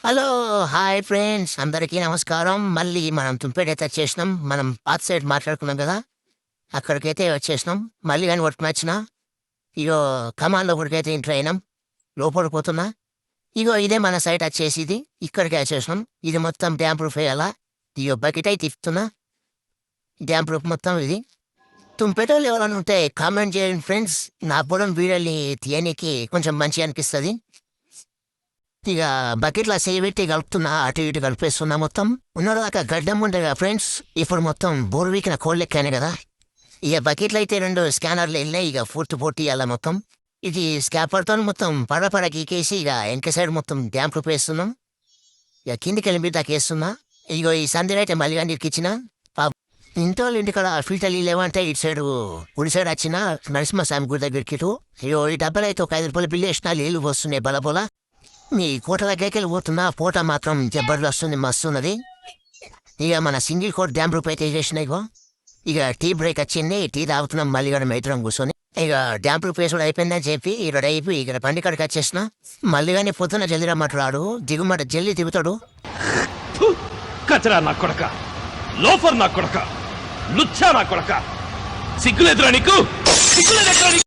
Hello! Hi friends. అందరికీ నమస్కారం. మళ్ళీ మనం తుంపేటైతే వచ్చేసినాం. మనం పాత సైడ్ మాట్లాడుకున్నాం గదా! అక్కడికైతే వచ్చేసినాం. మళ్ళీ గాని వర్క్‌నొచ్చినా, ఇగో కమాన్ లోపలికైతే ఎంటర్ అయినాం. లోపలికి పోతున్నా. ఇగో ఇదే మన సైట్ వచ్చేసి ఇది. ఇక్కడికే వచ్చేసినాం. ఇది మొత్తం డ్యామ్ ప్రూఫ్ ఎయ్యాలా. ఇగో బకెట్ అయితే తిప్పుతున్నా. డ్యామ్ ప్రూఫ్ మొత్తం ఇది. తుంపేటోళ్ళు ఎవరైనా ఉంటే కామెంట్ చేయండి ఫ్రెండ్స్. నా పొలం వీడియోని తీయనీకి కొంచెం మంచిగా అనిపిస్తది. ఇక బకెట్లా చేయి పెట్టి కలుపుతున్నా, అటు ఇటు కలిపేస్తున్నా మొత్తం. ఉన్నదాకా గడ్డం ఉండే కదా ఫ్రెండ్స్. ఇప్పుడు మొత్తం బోరు వీకిన కోళ్ళు ఎక్కాను కదా. ఇక బకెట్లు అయితే 2 స్కానర్లు వెళ్ళినాయి. ఇక పూర్తి ఇవ్వాల మొత్తం. ఇది స్కాపర్తో మొత్తం పడపడ గీకేసి ఇక వెనక సైడ్ మొత్తం డ్యామ్ ప్రూఫ్ వేస్తున్నాం. ఇక కిందికి వెళ్ళి దాకా వేస్తున్నా. ఇగో ఈ సందిలో అయితే మళ్ళీ ఇరికిచ్చిన. ఇంటోళ్ళు ఇంటికాడ ఫిల్టర్లు లేవంటే ఇటు సైడు కుడి సైడ్ వచ్చిన నరసింహస్వామి గుడి దగ్గరికి ఇటు. ఇగో ఈ డబ్బలు అయితే ఒక 5 రూపాయలు బిల్లు వేసిన నీళ్ళు వస్తున్నాయి బలబోల. మీ కోట దగ్గరికి పోతున్నా. పూట మాత్రం జబర్దస్త్ మస్తున్నది. ఇక మన సింగిల్ కోట్ డ్యామ్ రూప్ అయితే చేసినాయి. ఇక టీ బ్రేక్ వచ్చింది. టీ తాగుతున్నాం మళ్ళీ కూడా మేతరం కూర్చొని. ఇక డ్యామ్ రూప్ వేసుడు అయిపోయిందని చెప్పి ఇక్కడ అయిపోయి ఇక్కడ బండి కాడికి వచ్చేసిన. మళ్ళీ కానీ పొద్దున్న జల్లి రమ్మటాడు. దిగుమట జల్లి దిగుతాడు. కచరా నా కొడక, లోఫర్ నా కొడక, లుచ్చా నా కొడక, సిగ్గులేదురా నీకు? సిగ్గులేదురా నీకు?